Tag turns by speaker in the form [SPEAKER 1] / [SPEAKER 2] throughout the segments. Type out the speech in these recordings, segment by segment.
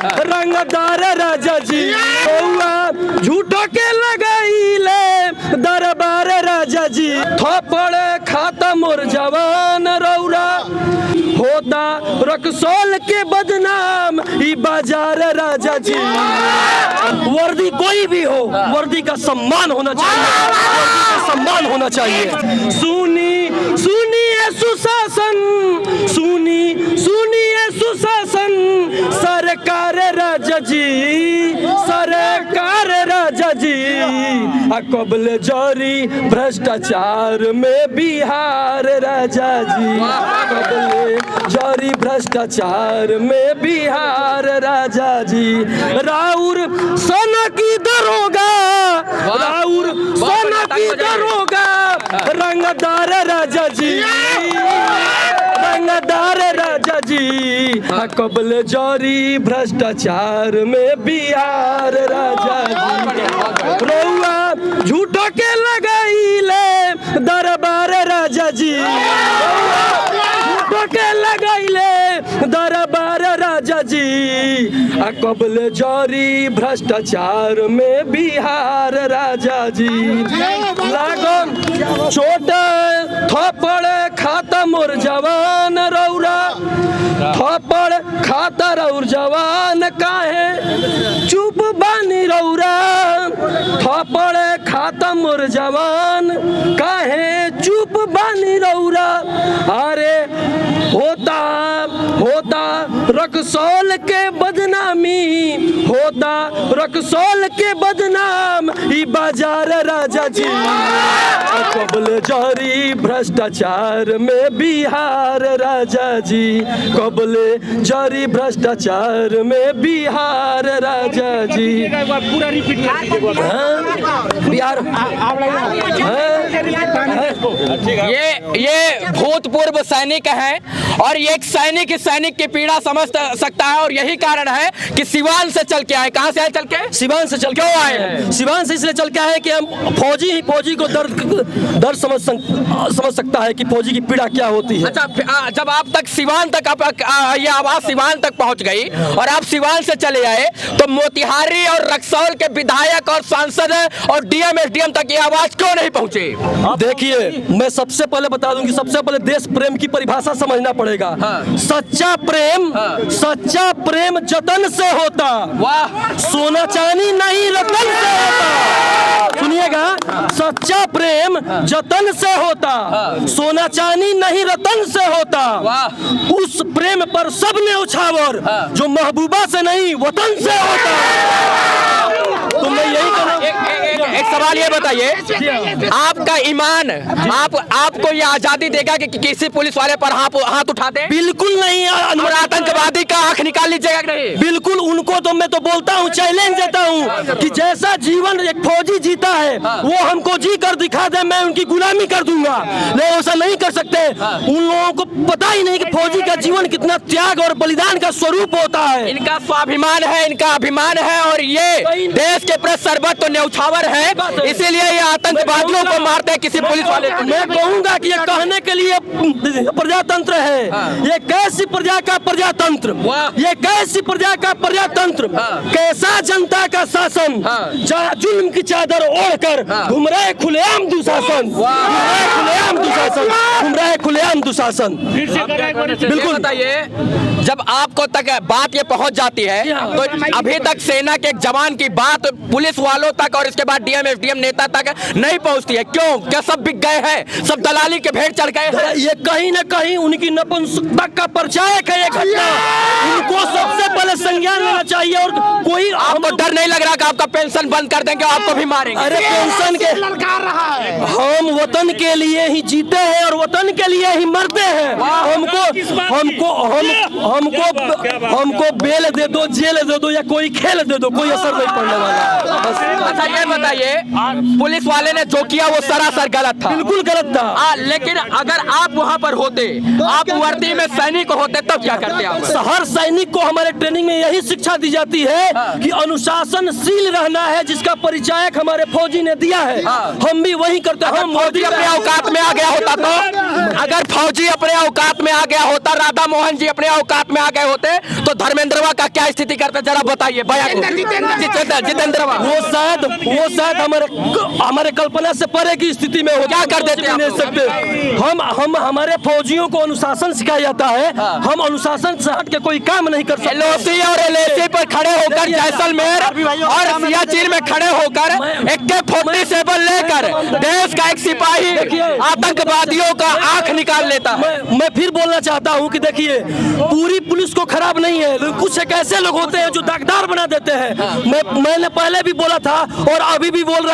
[SPEAKER 1] रंगदार राजा जी झूठो के लगाईले दरबार राजा जी थप्पड़ खाता मोर जवान रौरा होता रक्सौल के बदनाम ई बाजार राजा जी। वर्दी कोई भी हो, वर्दी का सम्मान होना चाहिए, वर्दी का सम्मान होना चाहिए। सुनिए सुशासन, सुनिए सुशासन सरकार राजा जी, सरकार राजा जी। कबल जारी भ्रष्टाचार में बिहार राजा जी, कबल जारी भ्रष्टाचार में बिहार राजा जी। राउर सोना की दरोगा, राउर सोना की दरोगा रंगदार राजा जी, रंगदार राजा जी। कबल जारी भ्रष्टाचार में बिहार राजा जी। रउआ झूठो के लगाईले दरबार राजा जी, झूठो के लगाईले दरबार राजा जी। कबल जारी भ्रष्टाचार में बिहार राजा जी। लागम छोट थप्पड़ खाता मोर जवान रौरा, थप्पड़ खाता रौर जवान काहे चुप बानी रौरा, थप्पड़ खाता मोर जवान काहे चुप बानी रौरा। अरे होता रक्सौल के बदनामी, होता रक्सौल के बदनाम ई बाजार राजा जी। कबल जारी भ्रष्टाचार में बिहार राजा जी, कबल जारी भ्रष्टाचार में बिहार राजा जी।
[SPEAKER 2] पूरा रिपीट
[SPEAKER 1] बिहार
[SPEAKER 3] ये भूतपूर्व सैनिक है और ये एक सैनिक की पीड़ा समझ सकता है और यही कारण है कि सिवान से चल के आए। कहाँ से आए चल के?
[SPEAKER 1] सिवान से चल के आए हैं। सिवान से इसलिए चल के आए कि हम फौजी को दर्द समझ सकता है कि फौजी की पीड़ा क्या होती है।
[SPEAKER 3] अच्छा, जब आप तक सिवान तक ये आवाज सिवान तक पहुंच गई और आप सिवान से चले आए तो मोतिहारी और रक्सौल के विधायक और सांसद और डीएम एसडीएम तक ये आवाज क्यों नहीं पहुंचे?
[SPEAKER 1] देखिए, मैं सबसे पहले बता दूं कि सबसे पहले देश प्रेम की परिभाषा समझना पड़ेगा। सच्चा प्रेम जतन से होता,
[SPEAKER 3] वाह,
[SPEAKER 1] सोना चांदी नहीं रतन से होता। सुनिएगा, सच्चा प्रेम जतन से होता, सोना चांदी नहीं रतन से होता। उस प्रेम पर सब ने उछावर जो महबूबा से नहीं वतन से होता। तो मैं यही
[SPEAKER 3] एक सवाल ये बताइए, आपका ईमान आपको ये आजादी देगा कि किसी पुलिस वाले पर हाथ उठाते?
[SPEAKER 1] बिल्कुल नहीं।
[SPEAKER 3] और आतंकवादी का आंख निकाल लीजिएगा नहीं?
[SPEAKER 1] बिल्कुल। उनको तो मैं तो बोलता हूँ, चैलेंज देता हूँ कि जैसा जीवन एक फौजी जीता है वो हमको जी कर दिखा दे, मैं उनकी गुलामी कर दूंगा। नहीं, ऐसा नहीं कर सकते। उन लोगों को पता ही नहीं कि फौजी का जीवन कितना त्याग और बलिदान का स्वरूप होता है।
[SPEAKER 3] इनका स्वाभिमान है, इनका अभिमान है और ये देश के प्रति सर्वस्व न्यौछावर है, इसीलिए ये आतंकवादियों को मारते हैं किसी पुलिस वाले को।
[SPEAKER 1] मैं कहूंगा कि ये कहने के लिए प्रजातंत्र है। ये कैसी प्रजा का प्रजातंत्र, ये कैसी प्रजा का प्रजातंत्र, कैसा जनता का शासन, जुल्म की चादर ओढ़कर घूम रहे खुलेआम दुशासन, घूम रहे खुलेआम दुशासन।
[SPEAKER 3] बिल्कुल। बताइए, जब आपको तक बात ये पहुंच जाती है तो अभी तक सेना के एक जवान की बात पुलिस वालों तक और इसके बाद डीएम एसडीएम नेता तक नहीं पहुंचती है, क्यों? क्या सब बिक गए हैं? सब दलाली के भेड़ चढ़ गए हैं?
[SPEAKER 1] ये कहीं न कहीं उनकी नपुंसकता का परिचायक है ये घटना। उनको सबसे पहले संज्ञान लेना चाहिए। और कोई
[SPEAKER 3] आपको डर नहीं लग रहा कि आपका पेंशन बंद कर देंगे, आपको भी मारेंगे?
[SPEAKER 1] अरे पेंशन के
[SPEAKER 2] ललकार रहा है।
[SPEAKER 1] हम वतन के लिए ही जीते हैं और वतन के लिए ही मरते हैं। हमको बेल दे दो, जेल दे दो या कोई खेल दे दो, कोई असर नहीं पड़ने वाला।
[SPEAKER 3] अच्छा ये बताइए, पुलिस वाले ने जो किया वो सरासर गलत था,
[SPEAKER 1] बिल्कुल गलत था।
[SPEAKER 3] लेकिन अगर आप वहाँ पर होते, आप वर्दी में सैनिक होते, तब क्या करते आप?
[SPEAKER 1] हर सैनिक को हमारे ट्रेनिंग में यही शिक्षा दी जाती है कि अनुशासनशील रहना है, जिसका परिचायक हमारे फौजी ने दिया है, हम भी वही करते हैं। हम
[SPEAKER 3] फौजी अपने औकात में आ गया होता तो, अगर फौजी अपने औकात में आ गया होता, राधा मोहन जी अपने औकात में आ गए होते, तो धर्मेंद्रवा का क्या स्थिति करते, जरा बताइए। जितेंद्रवा
[SPEAKER 1] वो शायद हमारे कल्पना से परे की स्थिति में हो,
[SPEAKER 3] क्या कर देते
[SPEAKER 1] नहीं सकते। हम हमारे फौजियों को अनुशासन सिखाया जाता है, हम अनुशासन से हट के कोई काम नहीं कर सकते।
[SPEAKER 3] एलओसी और एलएसी पर खड़े होकर जैसलमेर और सियाचिन में खड़े होकर AK-47 लेकर देश का एक सिपाही आतंकवादियों का आंख निकाल लेता है।
[SPEAKER 1] मैं फिर बोलना चाहता हूं कि देखिए, पूरी पुलिस को खराब नहीं है, कुछ एक ऐसे लोग होते हैं जो दागदार बना देते हैं। मैंने पहले भी बोला था और अभी भी बोल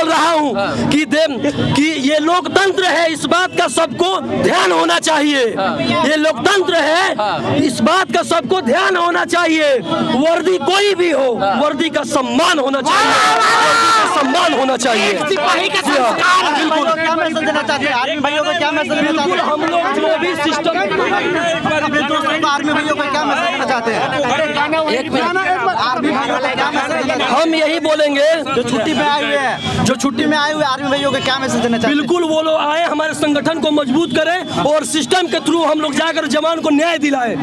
[SPEAKER 1] रहा हूं कि ये लोकतंत्र है, इस बात का सबको ध्यान होना चाहिए। ये लोकतंत्र है, इस बात का सबको ध्यान होना चाहिए। वर्दी कोई भी हो, वर्दी का सम्मान होना चाहिए, वर्दी का सम्मान होना चाहिए।
[SPEAKER 2] क्या मैसेज देना चाहते हैं आर्मी भाइयों को? क्या मैसेज देना चाहते हैं?
[SPEAKER 1] हम लोग जो भी सिस्टम,
[SPEAKER 2] आर्मी भाइयों को क्या मैसेज देना चाहते हैं? आर्मी भाइयों को क्या मैसेज देना?
[SPEAKER 1] हम यही बोलेंगे,
[SPEAKER 2] जो छुट्टी में आए हुए आर्मी भाइयों को क्या मैसेज देना चाहते हैं?
[SPEAKER 1] बिल्कुल वो लोग आए, हमारे संगठन को मजबूत करें और सिस्टम के थ्रू हम लोग जाकर जवान को न्याय दिलाएं।